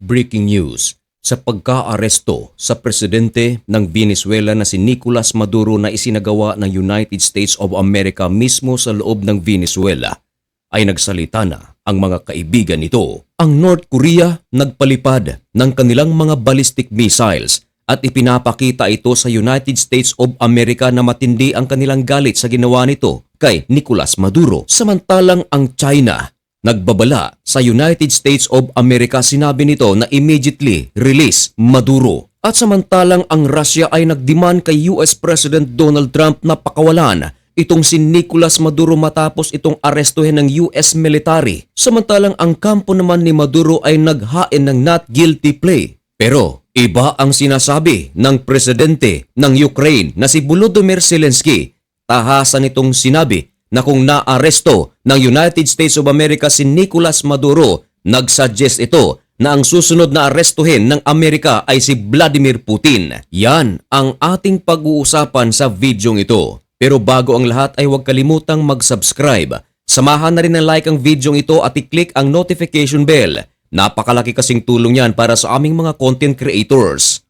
Breaking news, sa pagka-aresto sa presidente ng Venezuela na si Nicolas Maduro na isinagawa ng United States of America mismo sa loob ng Venezuela, ay nagsalita na ang mga kaibigan nito. Ang North Korea nagpalipad ng kanilang mga ballistic missiles at ipinapakita ito sa United States of America na matindi ang kanilang galit sa ginawa nito kay Nicolas Maduro. Samantalang ang China nagbabala sa United States of America, sinabi nito na immediately release Maduro. At samantalang ang Russia ay nagdemand kay US President Donald Trump na pakawalan itong si Nicolas Maduro matapos itong arestuhin ng US military. Samantalang ang kampo naman ni Maduro ay naghain ng not guilty plea. Pero iba ang sinasabi ng presidente ng Ukraine na si Volodymyr Zelensky. Tahasan itong sinabi na kung naaresto ng United States of America si Nicolas Maduro, nagsuggest ito na ang susunod na arestuhin ng Amerika ay si Vladimir Putin. Yan ang ating pag-uusapan sa videong ito. Pero bago ang lahat ay huwag kalimutang mag-subscribe. Samahan na rin ng like ang videong ito at i-click ang notification bell. Napakalaki kasing tulong yan para sa aming mga content creators.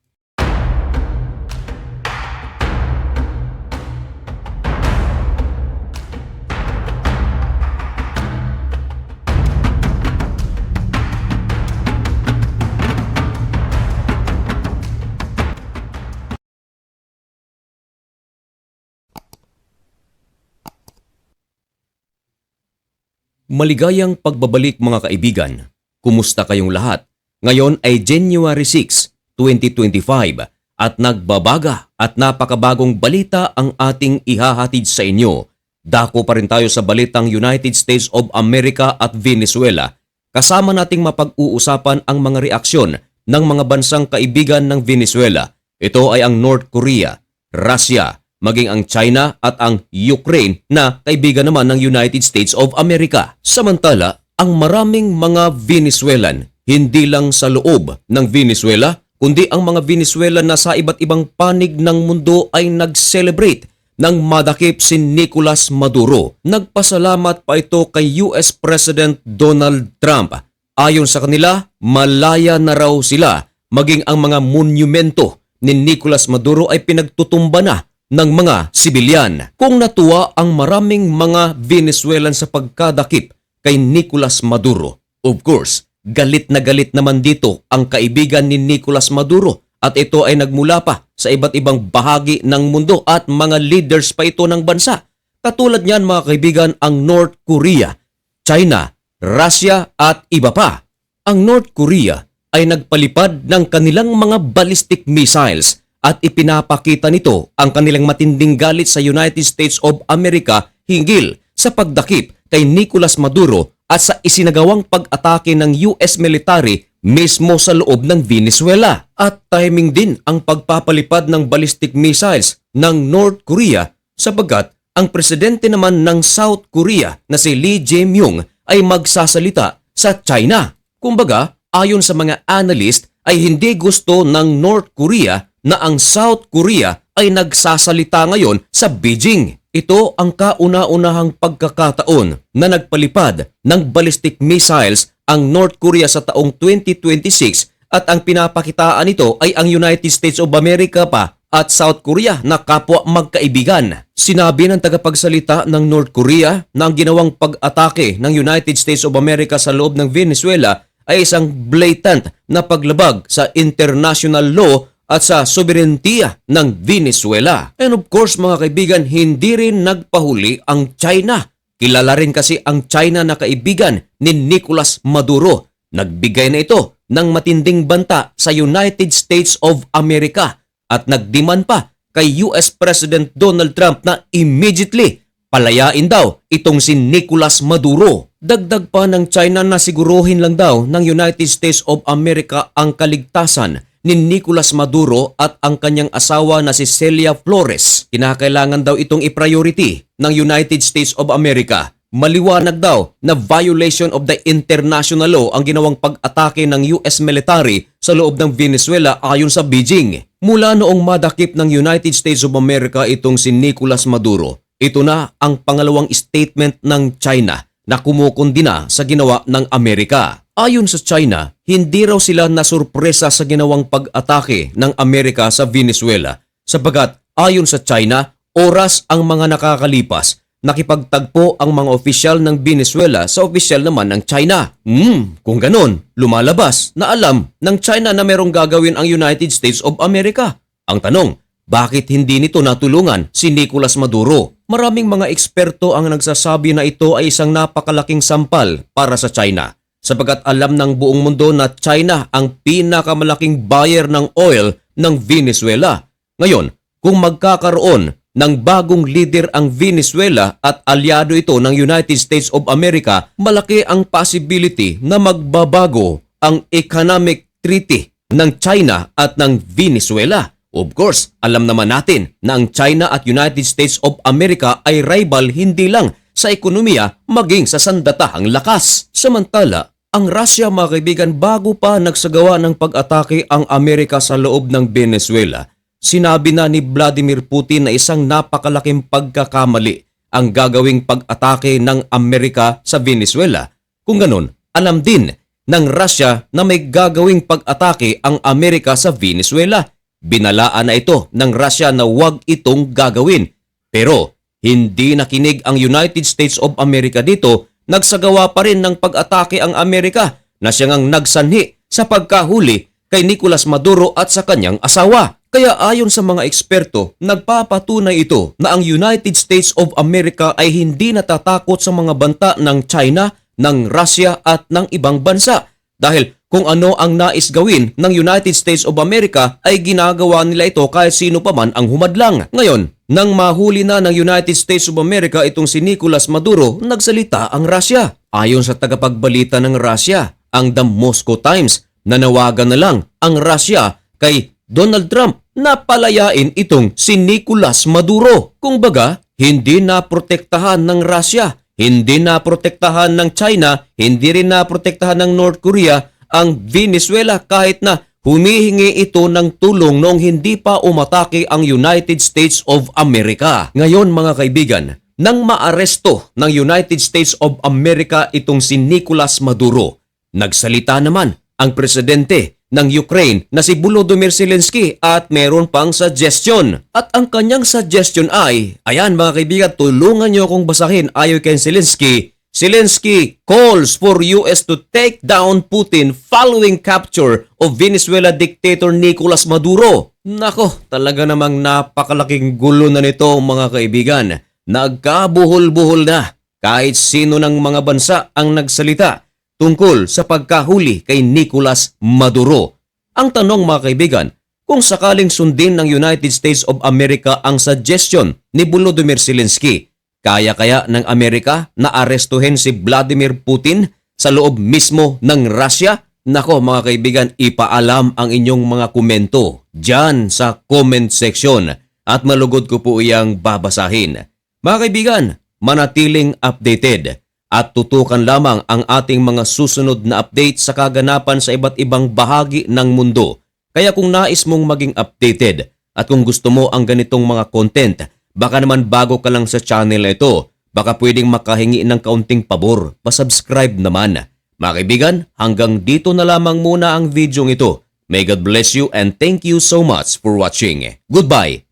Maligayang pagbabalik mga kaibigan. Kumusta kayong lahat? Ngayon ay January 6, 2025 at nagbabaga at napakabagong balita ang ating ihahatid sa inyo. Dako pa rin tayo sa balitang United States of America at Venezuela. Kasama nating mapag-uusapan ang mga reaksyon ng mga bansang kaibigan ng Venezuela. Ito ay ang North Korea, Russia, maging ang China at ang Ukraine na kaibigan naman ng United States of America. Samantala, ang maraming mga Venezuelan, hindi lang sa loob ng Venezuela, kundi ang mga Venezuelan na sa iba't ibang panig ng mundo ay nag-celebrate ng madakip si Nicolas Maduro. Nagpasalamat pa ito kay US President Donald Trump. Ayon sa kanila, malaya na raw sila, maging ang mga monumento ni Nicolas Maduro ay pinagtutumba na ng mga sibilyan. Kung natuwa ang maraming mga Venezuelan sa pagkadakip kay Nicolas Maduro, of course, galit na galit naman dito ang kaibigan ni Nicolas Maduro at ito ay nagmula pa sa iba't ibang bahagi ng mundo at mga leaders pa ito ng bansa. Katulad niyan mga kaibigan ang North Korea, China, Russia at iba pa. Ang North Korea ay nagpalipad ng kanilang mga ballistic missiles at ipinapakita nito ang kanilang matinding galit sa United States of America hinggil sa pagdakip kay Nicolas Maduro at sa isinagawang pag-atake ng US military mismo sa loob ng Venezuela. At timing din ang pagpapalipad ng ballistic missiles ng North Korea sapagkat ang presidente naman ng South Korea na si Lee Jae-myung ay magsasalita sa China. Kumbaga, ayon sa mga analyst ay hindi gusto ng North Korea na ang South Korea ay nagsasalita ngayon sa Beijing. Ito ang kauna-unahang pagkakataon na nagpalipad ng ballistic missiles ang North Korea sa taong 2026 at ang pinapakitaan nito ay ang United States of America pa at South Korea na kapwa magkaibigan. Sinabi ng tagapagsalita ng North Korea na ang ginawang pag-atake ng United States of America sa loob ng Venezuela ay isang blatant na paglabag sa international law at sa soberentiya ng Venezuela. And of course mga kaibigan, hindi rin nagpahuli ang China. Kilala rin kasi ang China na kaibigan ni Nicolas Maduro. Nagbigay na ito ng matinding banta sa United States of America at nagdemand pa kay US President Donald Trump na immediately palayain daw itong si Nicolas Maduro. Dagdag pa ng China na siguruhin lang daw ng United States of America ang kaligtasan ni Nicolas Maduro at ang kanyang asawa na si Celia Flores. Kinakailangan daw itong i-priority ng United States of America. Maliwanag daw na violation of the international law ang ginawang pag-atake ng US military sa loob ng Venezuela ayon sa Beijing. Mula noong madakip ng United States of America itong si Nicolas Maduro, ito na ang pangalawang statement ng China na kumukundina sa ginawa ng Amerika. Ayon sa China, hindi raw sila nasurpresa sa ginawang pag-atake ng Amerika sa Venezuela sapagat ayon sa China, oras ang mga nakakalipas, nakipagtagpo ang mga opisyal ng Venezuela sa opisyal naman ng China. Kung ganon, lumalabas na alam ng China na merong gagawin ang United States of America. Ang tanong, bakit hindi nito natulungan si Nicolas Maduro? Maraming mga eksperto ang nagsasabi na ito ay isang napakalaking sampal para sa China, sapagat alam ng buong mundo na China ang pinakamalaking buyer ng oil ng Venezuela. Ngayon, kung magkakaroon ng bagong leader ang Venezuela at alyado ito ng United States of America, malaki ang possibility na magbabago ang economic treaty ng China at ng Venezuela. Of course, alam naman natin na ang China at United States of America ay rival hindi lang sa ekonomiya maging sa sandatahang lakas. Samantala, ang Russia mga kaibigan, bago pa nagsagawa ng pag-atake ang Amerika sa loob ng Venezuela, sinabi na ni Vladimir Putin na isang napakalaking pagkakamali ang gagawing pag-atake ng Amerika sa Venezuela. Kung ganon, alam din ng Russia na may gagawing pag-atake ang Amerika sa Venezuela. Binalaan na ito ng Russia na huwag itong gagawin. Pero hindi nakinig ang United States of America dito, nagsagawa pa rin ng pag-atake ang Amerika na siyang nagsanhi sa pagkahuli kay Nicolas Maduro at sa kanyang asawa. Kaya ayon sa mga eksperto, nagpapatunay ito na ang United States of America ay hindi natatakot sa mga banta ng China, ng Russia at ng ibang bansa. Dahil kung ano ang nais gawin ng United States of America ay ginagawa nila ito kahit sino pa man ang humadlang. Ngayon, nang mahuli na ng United States of America itong si Nicolas Maduro, nagsalita ang Russia. Ayon sa tagapagbalita ng Russia, ang The Moscow Times, nanawagan na lang ang Russia kay Donald Trump na palayain itong si Nicolas Maduro. Kung baga, hindi na protektahan ng Russia, hindi na protektahan ng China, hindi rin na protektahan ng North Korea ang Venezuela kahit na humihingi ito ng tulong noong hindi pa umatake ang United States of America. Ngayon mga kaibigan, nang maaresto ng United States of America itong si Nicolas Maduro, nagsalita naman ang presidente ng Ukraine na si Volodymyr Zelensky at meron pang suggestion. At ang kanyang suggestion ay, ayan mga kaibigan, tulungan niyo akong basahin ayon kay Zelensky. Zelensky calls for US to take down Putin following capture of Venezuela dictator Nicolas Maduro. Nako, talaga namang napakalaking gulo na nito mga kaibigan. Nagkabuhol-buhol na kahit sino ng mga bansa ang nagsalita tungkol sa pagkahuli kay Nicolas Maduro. Ang tanong mga kaibigan, kung sakaling sundin ng United States of America ang suggestion ni Volodymyr Zelensky, kaya ng Amerika na arestuhin si Vladimir Putin sa loob mismo ng Russia? Nako mga kaibigan, ipaalam ang inyong mga komento dyan sa comment section at malugod ko po iyang babasahin. Mga kaibigan, manatiling updated at tutukan lamang ang ating mga susunod na update sa kaganapan sa iba't ibang bahagi ng mundo. Kaya kung nais mong maging updated at kung gusto mo ang ganitong mga content, baka naman bago ka lang sa channel na ito, baka pwedeng makahingi ng kaunting pabor, pa-subscribe naman. Mga kaibigan, hanggang dito na lamang muna ang video ito. May God bless you and thank you so much for watching. Goodbye!